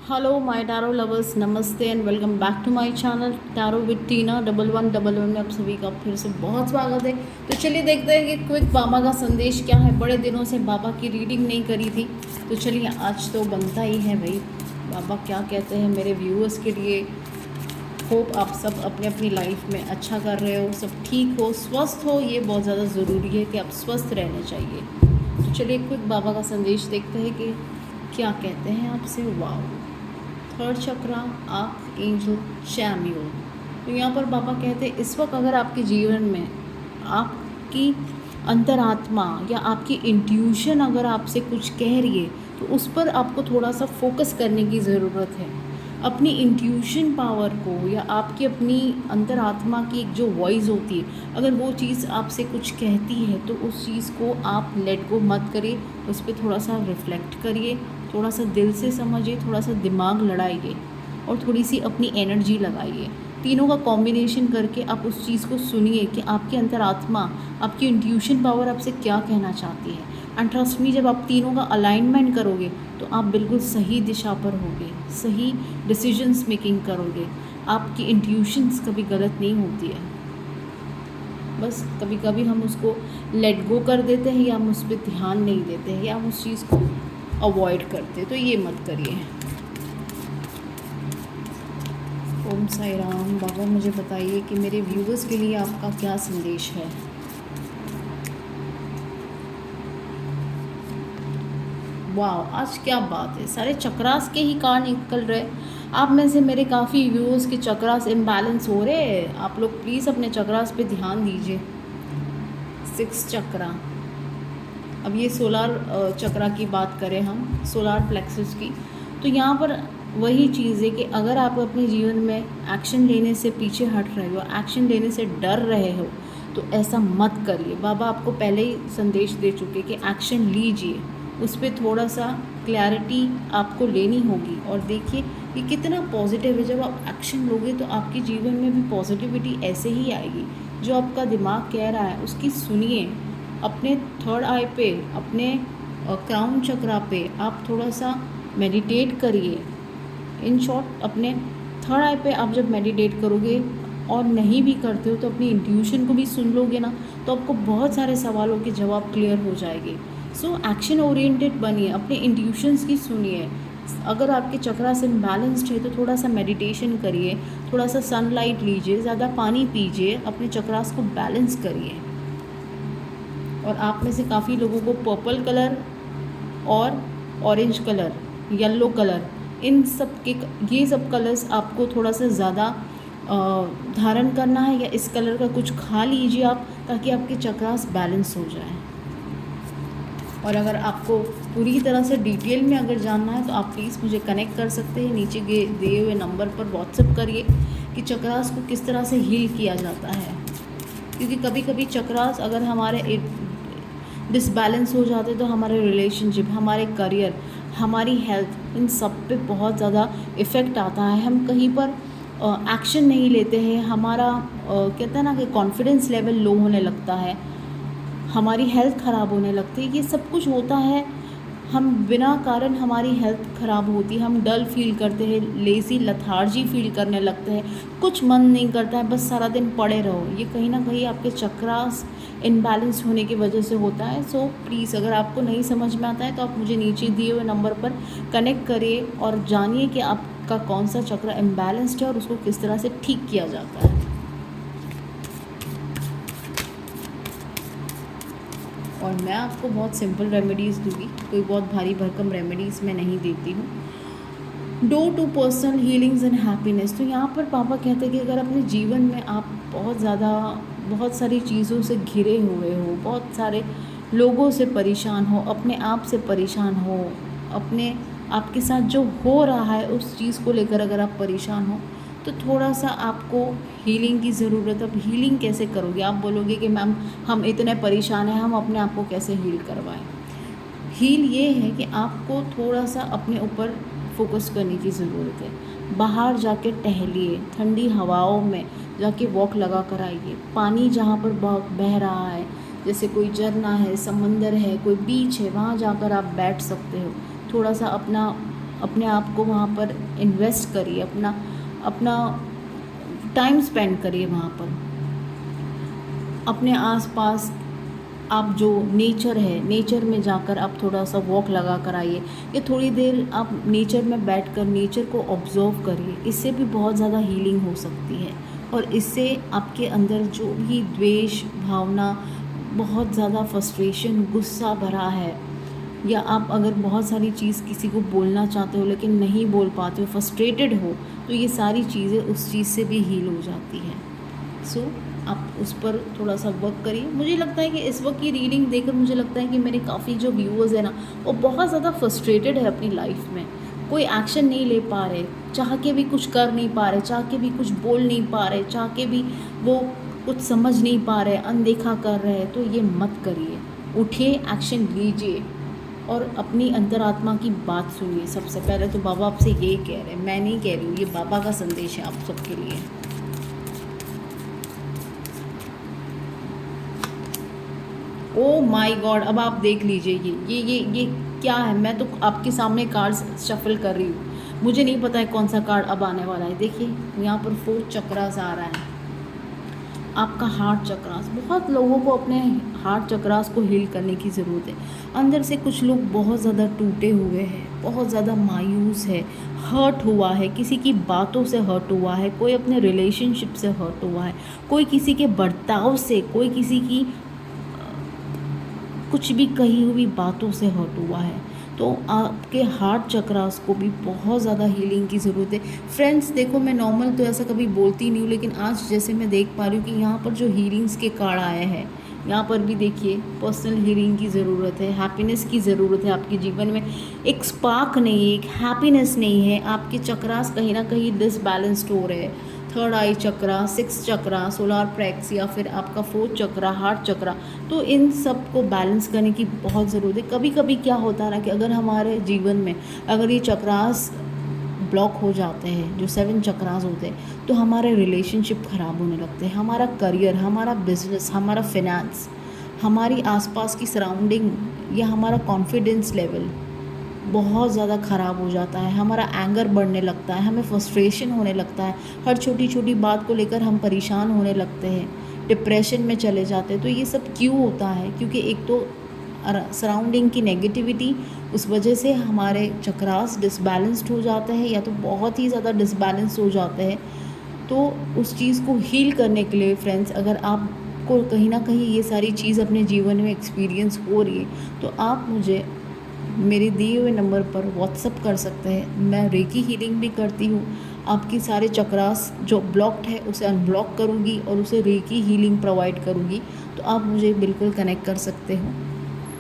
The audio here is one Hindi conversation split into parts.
हेलो माय टैरो लवर्स, नमस्ते and welcome back to my channel tarot with Tina 1111 में आप सभी का फिर से बहुत स्वागत है। तो चलिए देखते हैं कि क्विक बाबा का संदेश क्या है। बड़े दिनों से बाबा की रीडिंग नहीं करी थी, तो चलिए आज तो बनता ही है भाई। बाबा क्या कहते हैं मेरे व्यूअर्स के लिए। होप आप सब अपने अपनी लाइफ में अच्छा कर रहे हो, सब ठीक हो, स्वस्थ हो। ये बहुत ज़्यादा ज़रूरी है कि आप स्वस्थ रहने चाहिए। तो चलिए क्विक बाबा का संदेश देखते हैं कि क्या कहते हैं आपसे। वाओ, थर्ड चक्रा, आर्क एंजल शैम्यूल। तो यहाँ पर बाबा कहते हैं इस वक्त अगर आपके जीवन में आपकी अंतरात्मा या आपकी इंट्यूशन अगर आपसे कुछ कह रही है तो उस पर आपको थोड़ा सा फोकस करने की ज़रूरत है। अपनी इंट्यूशन पावर को या आपकी अपनी अंतरात्मा की एक जो वॉइस होती है, अगर वो चीज़ आपसे कुछ कहती है तो उस चीज़ को आप लेट गो मत करिए, उस पर थोड़ा सा रिफ्लेक्ट करिए, थोड़ा सा दिल से समझिए, थोड़ा सा दिमाग लड़ाइए और थोड़ी सी अपनी एनर्जी लगाइए। तीनों का कॉम्बिनेशन करके आप उस चीज़ को सुनिए कि आपकी अंतरात्मा, आपकी इंट्यूशन पावर आपसे क्या कहना चाहती है। एंड ट्रस्ट मी, जब आप तीनों का अलाइनमेंट करोगे तो आप बिल्कुल सही दिशा पर होगे, सही डिसीजंस मेकिंग करोगे। आपकी इंट्यूशंस कभी गलत नहीं होती है, बस कभी कभी हम उसको लेट गो कर देते हैं या हम उस पर ध्यान नहीं देते हैं या हम उस चीज़ को अवॉइड करते। तो ये मत करिए। ओम साई राम। बाबा मुझे बताइए कि मेरे व्यूवर्स के लिए आपका क्या संदेश है। वाह, आज क्या बात है, सारे चक्रास के ही कार्ड निकल रहे। आप में से मेरे काफ़ी व्यूअर्स के चक्रास इम्बैलेंस हो रहे हैं। आप लोग प्लीज़ अपने चक्रास पे ध्यान दीजिए। 6 चक्रा। अब ये सोलार चक्रा की बात करें हम, सोलार प्लेक्सस की, तो यहाँ पर वही चीज़ है कि अगर आप अपने जीवन में एक्शन लेने से पीछे हट रहे हो, एक्शन लेने से डर रहे हो, तो ऐसा मत करिए। बाबा आपको पहले ही संदेश दे चुके कि एक्शन लीजिए, उस पर थोड़ा सा क्लैरिटी आपको लेनी होगी। और देखिए ये कितना पॉजिटिव है। जब आप एक्शन लोगे तो आपके जीवन में भी पॉजिटिविटी ऐसे ही आएगी। जो आपका दिमाग कह रहा है उसकी सुनिए। अपने थर्ड आई पे, अपने क्राउन चक्रा पे आप थोड़ा सा मेडिटेट करिए। इन शॉर्ट, अपने थर्ड आई पे आप जब मेडिटेट करोगे और नहीं भी करते हो तो अपनी इंट्यूशन को भी सुन लोगे ना, तो आपको बहुत सारे सवालों के जवाब क्लियर हो जाएंगे। सो एक्शन ओरिएंटेड बनिए, अपने इंट्यूशंस की सुनिए। अगर आपके चक्रा से इम्बैलेंस्ड है तो थोड़ा सा मेडिटेशन करिए, थोड़ा सा सनलाइट लीजिए, ज़्यादा पानी पीजिए, अपने चक्रास को बैलेंस करिए। और आप में से काफ़ी लोगों को पर्पल कलर और ऑरेंज कलर, येलो कलर, इन सब के ये सब कलर्स आपको थोड़ा सा ज़्यादा धारण करना है, या इस कलर का कुछ खा लीजिए आप, ताकि आपके चक्रास बैलेंस हो जाए। और अगर आपको पूरी तरह से डिटेल में अगर जानना है तो आप प्लीज़ मुझे कनेक्ट कर सकते हैं। नीचे दिए हुए नंबर पर व्हाट्सएप करिए कि चक्रास को किस तरह से हील किया जाता है। क्योंकि कभी कभी चक्रास अगर हमारे डिसबैलेंस हो जाते तो हमारे रिलेशनशिप, हमारे करियर, हमारी हेल्थ, इन सब पे बहुत ज़्यादा इफ़ेक्ट आता है। हम कहीं पर एक्शन नहीं लेते हैं, हमारा कहते हैं ना कि कॉन्फिडेंस लेवल लो होने लगता है, हमारी हेल्थ ख़राब होने लगती है। ये सब कुछ होता है, हम बिना कारण हमारी हेल्थ ख़राब होती है, हम डल फील करते हैं, लेज़ी लथार्जी फील करने लगते हैं, कुछ मन नहीं करता है, बस सारा दिन पड़े रहो। ये कहीं ना कहीं आपके चक्रास इनबैलेंस होने की वजह से होता है। सो प्लीज़, अगर आपको नहीं समझ में आता है तो आप मुझे नीचे दिए हुए नंबर पर कनेक्ट करिए और जानिए कि आपका कौन सा चक्र इम्बैलेंस्ड है और उसको किस तरह से ठीक किया जाता है। और मैं आपको बहुत सिंपल रेमेडीज़ दूंगी, कोई बहुत भारी भरकम रेमेडीज़ मैं नहीं देती हूँ। Due to personal healings and happiness. तो यहाँ पर पापा कहते हैं कि अगर अपने जीवन में आप बहुत सारी चीज़ों से घिरे हुए हो, बहुत सारे लोगों से परेशान हो, अपने आप से परेशान हो, अपने आपके साथ जो हो रहा है उस चीज़ को लेकर अगर आप परेशान हो, तो थोड़ा सा आपको हीलिंग की ज़रूरत है। अब हीलिंग कैसे करोगे? आप बोलोगे कि मैम हम इतने परेशान हैं, हम अपने आप को कैसे हील करवाएं? हील ये है कि आपको थोड़ा सा अपने ऊपर फोकस करने की ज़रूरत है। बाहर जाके टहलिए, ठंडी हवाओं में जाके वॉक लगा कर आइए। पानी जहाँ पर बह रहा है, जैसे कोई झरना है, समंदर है, कोई बीच है, वहाँ जाकर आप बैठ सकते हो। थोड़ा सा अपना अपने आप को वहाँ पर इन्वेस्ट करिए, अपना अपना टाइम स्पेंड करिए वहाँ पर। अपने आसपास आप जो नेचर है, नेचर में जाकर आप थोड़ा सा वॉक लगा कर आइए, या थोड़ी देर आप नेचर में बैठकर नेचर को ऑब्जर्व करिए। इससे भी बहुत ज़्यादा हीलिंग हो सकती है, और इससे आपके अंदर जो भी द्वेष भावना, बहुत ज़्यादा फ्रस्ट्रेशन, गुस्सा भरा है, या आप अगर बहुत सारी चीज़ किसी को बोलना चाहते हो लेकिन नहीं बोल पाते हो, फ्रस्ट्रेटेड हो, तो ये सारी चीज़ें उस चीज़ से भी हील हो जाती है। सो आप उस पर थोड़ा सा वर्क करिए। मुझे लगता है कि इस वक्त की रीडिंग देखकर मुझे लगता है कि मेरे काफ़ी जो व्यूअर्स हैं ना, वो बहुत ज़्यादा फ्रस्ट्रेटेड है अपनी लाइफ में, कोई एक्शन नहीं ले पा रहे, चाह के भी कुछ कर नहीं पा रहे, चाह के भी कुछ बोल नहीं पा रहे, चाह के भी वो कुछ समझ नहीं पा रहे, अनदेखा कर रहे हैं। तो ये मत करिए, उठिए, एक्शन लीजिए और अपनी अंतरात्मा की बात सुनिए। सबसे पहले तो बाबा आपसे यही कह रहे हैं, मैं नहीं कह रही हूँ, ये बाबा का संदेश है आप सबके लिए। ओ माय गॉड, अब आप देख लीजिए ये क्या है। मैं तो आपके सामने कार्ड्स शफल कर रही हूँ, मुझे नहीं पता है कौन सा कार्ड अब आने वाला है। देखिए यहाँ पर 4 चक्रास आ रहा है, आपका हार्ट चक्रास। बहुत लोगों को अपने हार्ट चक्रास को हील करने की ज़रूरत है। अंदर से कुछ लोग बहुत ज़्यादा टूटे हुए हैं, बहुत ज़्यादा मायूस है, हर्ट हुआ है, किसी की बातों से हर्ट हुआ है, कोई अपने रिलेशनशिप से हर्ट हुआ है, कोई किसी के बर्ताव से, कोई किसी की कुछ भी कही हुई बातों से हर्ट हुआ है। तो आपके हार्ट चक्रास को भी बहुत ज़्यादा हीलिंग की ज़रूरत है। फ्रेंड्स देखो, मैं नॉर्मल तो ऐसा कभी बोलती नहीं हूँ, लेकिन आज जैसे मैं देख पा रही हूँ कि यहाँ पर जो हीलिंग्स के कार्ड आए हैं, यहाँ पर भी देखिए पर्सनल हीलिंग की ज़रूरत है, हैप्पीनेस की ज़रूरत है आपके जीवन में। एक स्पार्क नहीं है, एक हैप्पीनेस नहीं है, आपके चक्रास कहीं ना कहीं डिसबैलेंस्ड हो रहे हैं। थर्ड आई चक्रा, 6 चक्रा, सोलार प्लेक्स, या फिर आपका 4th चक्रा, हार्ट चक्रा। तो इन सब को बैलेंस करने की बहुत ज़रूरत है। कभी कभी क्या होता है ना कि अगर हमारे जीवन में अगर ये चक्रास ब्लॉक हो जाते हैं, जो 7 चक्रास होते हैं, तो हमारे रिलेशनशिप ख़राब होने लगते हैं, हमारा करियर, हमारा बिजनेस, हमारा फिनेंस, हमारी आसपास की सराउंडिंग, या हमारा कॉन्फिडेंस लेवल बहुत ज़्यादा ख़राब हो जाता है, हमारा एंगर बढ़ने लगता है, हमें फ्रस्ट्रेशन होने लगता है, हर छोटी छोटी बात को लेकर हम परेशान होने लगते हैं, डिप्रेशन में चले जाते हैं। तो ये सब क्यों होता है? क्योंकि एक तो सराउंडिंग की नेगेटिविटी, उस वजह से हमारे चक्रास डिसबैलेंस्ड हो जाते हैं, या तो बहुत ही ज़्यादा डिसबैलेंस हो जाते हैं। तो उस चीज़ को हील करने के लिए फ्रेंड्स, अगर आपको कहीं ना कहीं ये सारी चीज़ अपने जीवन में एक्सपीरियंस हो रही है, तो आप मुझे मेरे दिए हुए नंबर पर व्हाट्सअप कर सकते हैं। मैं रेकी हीलिंग भी करती हूँ, आपकी सारे चक्रास जो ब्लॉक्ड है उसे अनब्लॉक करूँगी और उसे रेकी हीलिंग प्रोवाइड करूँगी। तो आप मुझे बिल्कुल कनेक्ट कर सकते हो।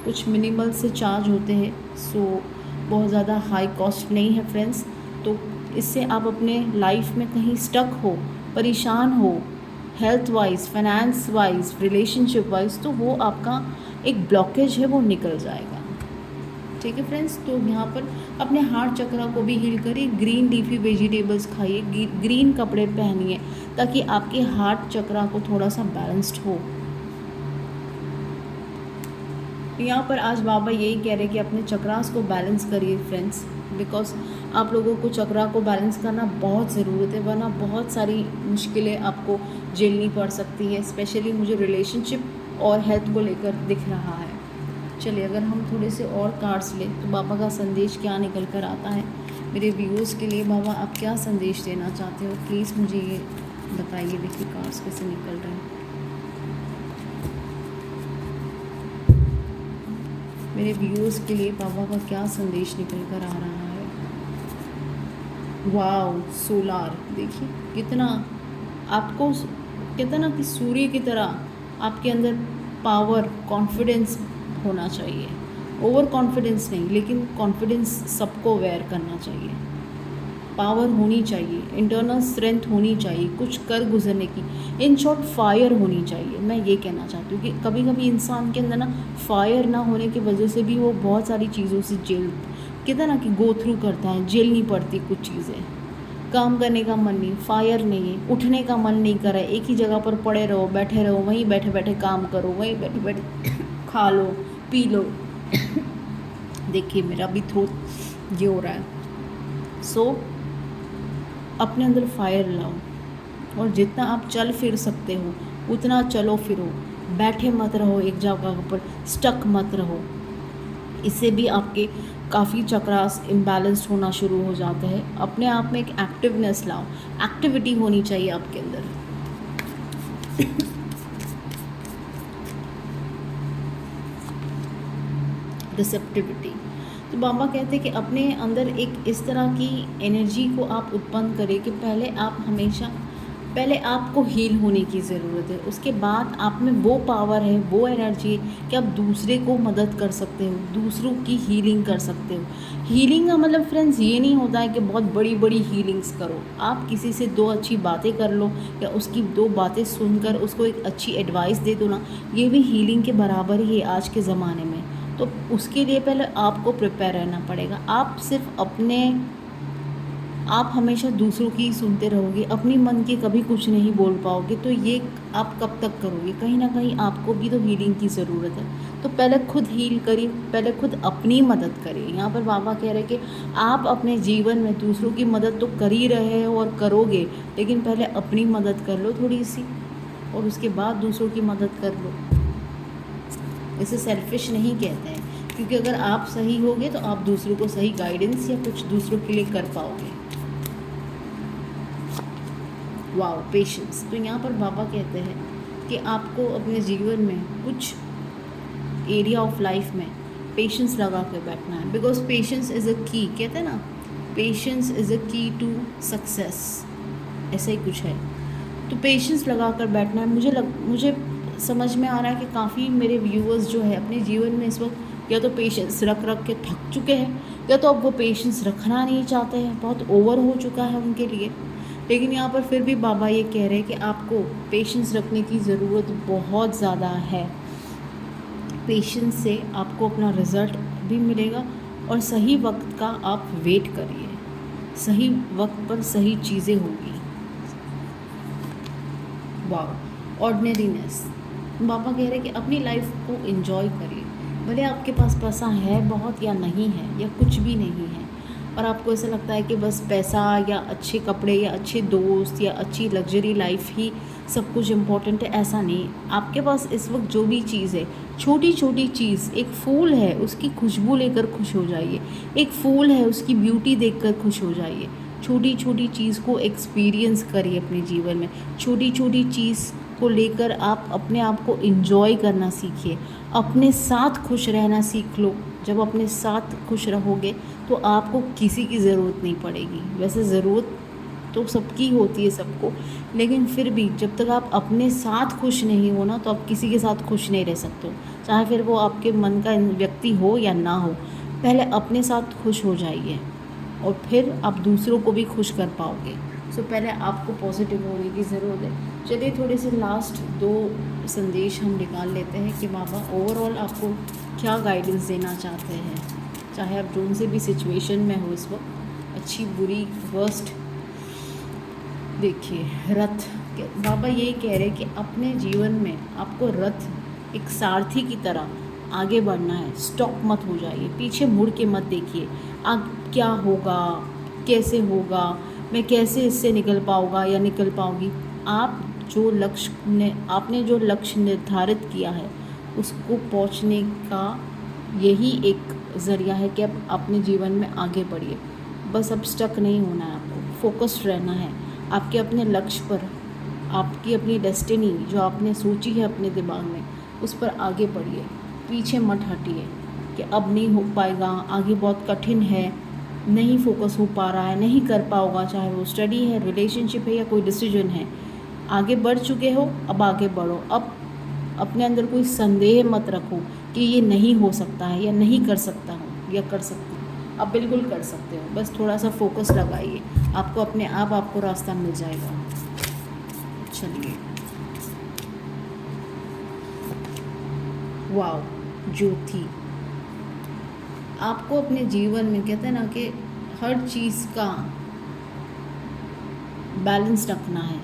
कुछ मिनिमल से चार्ज होते हैं, सो बहुत ज़्यादा हाई कॉस्ट नहीं है फ्रेंड्स। तो इससे आप अपने लाइफ में कहीं स्टक हो, परेशान हो, health wise, finance wise, relationship wise, तो वो आपका एक ब्लॉकेज है वो निकल जाएगा। ठीक है फ्रेंड्स, तो यहाँ पर अपने हार्ट चक्रा को भी हील करिए, ग्रीन लीफी वेजिटेबल्स खाइए, ग्रीन कपड़े पहनिए, ताकि आपके हार्ट चक्रा को थोड़ा सा बैलेंस्ड हो। यहाँ पर आज बाबा यही कह रहे हैं कि अपने चक्रास को बैलेंस करिए फ्रेंड्स, बिकॉज आप लोगों को चक्रा को बैलेंस करना बहुत ज़रूरत है, वरना बहुत सारी मुश्किलें आपको झेलनी पड़ सकती है। स्पेशली मुझे रिलेशनशिप और हेल्थ को लेकर दिख रहा है। चलिए, अगर हम थोड़े से और कार्ड्स लें तो बाबा का संदेश क्या निकल कर आता है मेरे व्यूअर्स के लिए। बाबा आप क्या संदेश देना चाहते हो, प्लीज़ मुझे ये बताइए। देखिए कार्ड्स कैसे निकल रहे हैं मेरे व्यूअर्स के लिए, बाबा का क्या संदेश निकल कर आ रहा है। वाव, सोलार, देखिए कितना आपको कहते ना कि सूर्य की तरह आपके अंदर पावर, कॉन्फिडेंस होना चाहिए। ओवर कॉन्फिडेंस नहीं, लेकिन कॉन्फिडेंस सबको वेयर करना चाहिए। पावर होनी चाहिए, इंटरनल स्ट्रेंथ होनी चाहिए, कुछ कर गुजरने की, इन शॉर्ट फायर होनी चाहिए। मैं ये कहना चाहती हूँ कि कभी कभी इंसान के अंदर ना फायर ना होने की वजह से भी वो बहुत सारी चीज़ों से जेल, कहते ना कि गो थ्रू करता है, झेलनी पड़ती कुछ चीज़ें। काम करने का मन नहीं, फायर नहीं है, उठने का मन नहीं कर रहा है, एक ही जगह पर पड़े रहो, बैठे रहो, वहीं बैठे बैठे काम करो, वहीं बैठे बैठे खा लो, पी लो। देखिए मेरा भी थ्रोट ये हो रहा है, सो अपने अंदर फायर लाओ, और जितना आप चल फिर सकते हो उतना चलो फिरो, बैठे मत रहो एक जगह पर, स्टक मत रहो। इससे भी आपके काफ़ी चक्रास इम्बैलेंस्ड होना शुरू हो जाते हैं। अपने आप में एक एक्टिवनेस लाओ, एक्टिविटी होनी चाहिए आपके अंदर। रिसेप्टिविटी। तो बाबा कहते हैं कि अपने अंदर एक इस तरह की एनर्जी को आप उत्पन्न करें कि पहले आपको हील होने की ज़रूरत है, उसके बाद आप में वो पावर है, वो एनर्जी है कि आप दूसरे को मदद कर सकते हो, दूसरों की हीलिंग कर सकते हो। हीलिंग का मतलब फ्रेंड्स ये नहीं होता है कि बहुत बड़ी बड़ी हीलिंग्स करो। आप किसी से 2 अच्छी बातें कर लो या उसकी 2 बातें सुनकर उसको एक अच्छी एडवाइस दे दो ना, ये भी हीलिंग के बराबर ही है आज के ज़माने में। तो उसके लिए पहले आपको प्रिपेयर रहना पड़ेगा। आप हमेशा दूसरों की सुनते रहोगे, अपनी मन की कभी कुछ नहीं बोल पाओगे, तो ये आप कब तक करोगे? कहीं ना कहीं आपको भी तो हीलिंग की ज़रूरत है। तो पहले खुद हील करिए, पहले खुद अपनी मदद करिए। यहाँ पर बाबा कह रहे हैं कि आप अपने जीवन में दूसरों की मदद तो कर ही रहे हो और करोगे, लेकिन पहले अपनी मदद कर लो थोड़ी सी, और उसके बाद दूसरों की मदद कर लो। इसे सेल्फिश नहीं कहते हैं, क्योंकि अगर आप सही होगे तो आप दूसरों को सही गाइडेंस या कुछ दूसरों के लिए कर पाओगे। Wow, patience. तो यहाँ पर बाबा कहते हैं कि आपको अपने जीवन में कुछ एरिया ऑफ लाइफ में पेशेंस लगा कर बैठना है, बिकॉज पेशेंस इज़ अ की, कहते हैं ना, पेशेंस इज़ अ की टू सक्सेस, ऐसा ही कुछ है। तो पेशेंस लगा कर बैठना है। मुझे समझ में आ रहा है कि काफ़ी मेरे व्यूअर्स जो है अपने जीवन में इस वक्त या तो पेशेंस रख के थक चुके हैं, या तो अब वो पेशेंस रखना नहीं चाहते हैं, बहुत ओवर हो चुका है उनके लिए। लेकिन यहाँ पर फिर भी बाबा ये कह रहे हैं कि आपको पेशेंस रखने की ज़रूरत बहुत ज़्यादा है। पेशेंस से आपको अपना रिज़ल्ट भी मिलेगा, और सही वक्त का आप वेट करिए, सही वक्त पर सही चीज़ें होगी। वाह, ऑर्डिनरीनेस। बाबा कह रहे हैं कि अपनी लाइफ को एंजॉय करिए, भले आपके पास पैसा है बहुत या नहीं है या कुछ भी नहीं है, और आपको ऐसा लगता है कि बस पैसा या अच्छे कपड़े या अच्छे दोस्त या अच्छी लग्जरी लाइफ ही सब कुछ इम्पोर्टेंट है, ऐसा नहीं। आपके पास इस वक्त जो भी चीज़ है, छोटी छोटी चीज़, एक फूल है उसकी खुशबू लेकर खुश हो जाइए, एक फूल है उसकी ब्यूटी देखकर खुश हो जाइए। छोटी छोटी चीज़ को एक्सपीरियंस करिए अपने जीवन में, छोटी छोटी चीज़ को लेकर आप अपने आप को एंजॉय करना सीखिए, अपने साथ खुश रहना सीख लो। जब अपने साथ खुश रहोगे तो आपको किसी की ज़रूरत नहीं पड़ेगी। वैसे ज़रूरत तो सबकी होती है सबको, लेकिन फिर भी जब तक आप अपने साथ खुश नहीं हो ना, तो आप किसी के साथ खुश नहीं रह सकते हो, चाहे फिर वो आपके मन का व्यक्ति हो या ना हो। पहले अपने साथ खुश हो जाइए और फिर आप दूसरों को भी खुश कर पाओगे। सो पहले आपको पॉजिटिव होने की ज़रूरत है। चलिए थोड़े से लास्ट 2 संदेश हम निकाल लेते हैं कि बाबा ओवरऑल आपको क्या गाइडेंस देना चाहते हैं, चाहे आप जोन से भी सिचुएशन में हो इस वक्त, अच्छी बुरी वर्स्ट। देखिए, रथ, बाबा यही कह रहे हैं कि अपने जीवन में आपको रथ एक सारथी की तरह आगे बढ़ना है। स्टॉप मत हो जाइए, पीछे मुड़ के मत देखिए आग क्या होगा, कैसे होगा, मैं कैसे इससे निकल पाऊँगा या निकल पाऊँगी। आपने जो लक्ष्य निर्धारित किया है उसको पहुंचने का यही एक ज़रिया है कि आप अपने जीवन में आगे बढ़िए। बस अब स्टक नहीं होना है, आपको फोकस्ड रहना है आपके अपने लक्ष्य पर, आपकी अपनी डेस्टिनी जो आपने सोची है अपने दिमाग में, उस पर आगे बढ़िए, पीछे मत हटिए कि अब नहीं हो पाएगा, आगे बहुत कठिन है, नहीं फोकस हो पा रहा है, नहीं कर पाओगा, चाहे वो स्टडी है, रिलेशनशिप है या कोई डिसीजन है। आगे बढ़ चुके हो, अब आगे बढ़ो। अब अपने अंदर कोई संदेह मत रखो कि ये नहीं हो सकता है या नहीं कर सकता हूँ या कर सकती हूँ। आप बिल्कुल कर सकते हो, बस थोड़ा सा फोकस लगाइए, आपको अपने आप आपको रास्ता मिल जाएगा। चलिए, वाओ, ज्योति। आपको अपने जीवन में, कहते हैं ना कि हर चीज़ का बैलेंस रखना है।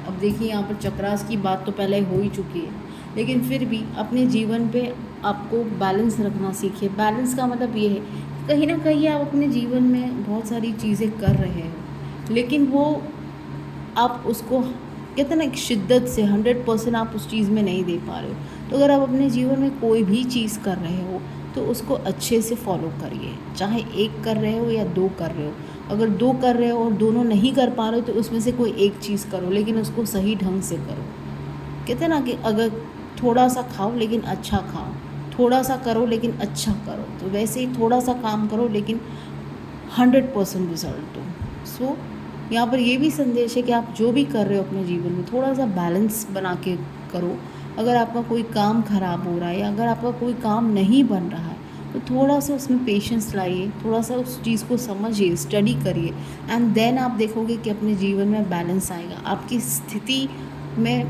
अब देखिए, यहाँ पर चक्रास की बात तो पहले हो ही चुकी है, लेकिन फिर भी अपने जीवन पे आपको बैलेंस रखना सीखिए। बैलेंस का मतलब ये है कहीं ना कहीं आप अपने जीवन में बहुत सारी चीज़ें कर रहे हो, लेकिन वो आप उसको कहते हैं ना एक शिद्दत से 100% आप उस चीज़ में नहीं दे पा रहे हो। तो अगर आप अपने जीवन में कोई भी चीज़ कर रहे हो तो उसको अच्छे से फॉलो करिए, चाहे एक कर रहे हो या दो कर रहे हो। अगर दो कर रहे हो और दोनों नहीं कर पा रहे हो तो उसमें से कोई एक चीज़ करो, लेकिन उसको सही ढंग से करो। कहते हैं ना कि अगर थोड़ा सा खाओ लेकिन अच्छा खाओ, थोड़ा सा करो लेकिन अच्छा करो, तो वैसे ही थोड़ा सा काम करो लेकिन 100% रिजल्ट दो। सो यहाँ पर ये भी संदेश है कि आप जो भी कर रहे हो अपने जीवन में थोड़ा सा बैलेंस बना के करो। अगर आपका कोई काम ख़राब हो रहा है या अगर आपका कोई काम नहीं बन रहा है तो थोड़ा सा उसमें पेशेंस लाइए, थोड़ा सा उस चीज़ को समझिए, स्टडी करिए, एंड देन आप देखोगे कि अपने जीवन में बैलेंस आएगा, आपकी स्थिति में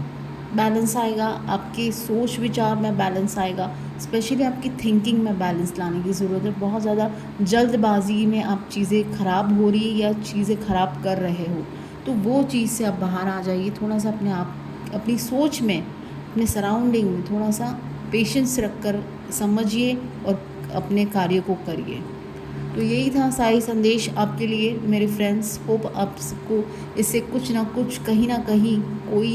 बैलेंस आएगा, आपके सोच विचार में बैलेंस आएगा। स्पेशली आपकी थिंकिंग में बैलेंस लाने की ज़रूरत है। बहुत ज़्यादा जल्दबाजी में आप चीज़ें ख़राब हो रही है या चीज़ें ख़राब कर रहे हो तो वो चीज़ से आप बाहर आ जाइए। थोड़ा सा अपने आप अपनी सोच में, अपने सराउंडिंग में थोड़ा सा पेशेंस रख कर समझिए और अपने कार्य को करिए। तो यही था साई संदेश आपके लिए मेरे फ्रेंड्स। होप आप सबको इससे कुछ ना कुछ, कहीं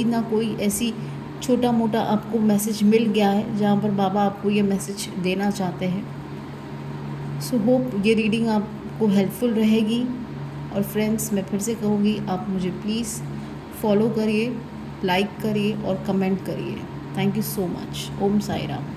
ना कोई ऐसी छोटा मोटा आपको मैसेज मिल गया है जहाँ पर बाबा आपको ये मैसेज देना चाहते हैं। सो होप ये रीडिंग आपको हेल्पफुल रहेगी। और फ्रेंड्स मैं फिर से कहूँगी, आप मुझे प्लीज़ फॉलो करिए, लाइक करिए और कमेंट करिए। Thank you so much. Om Sai Ram.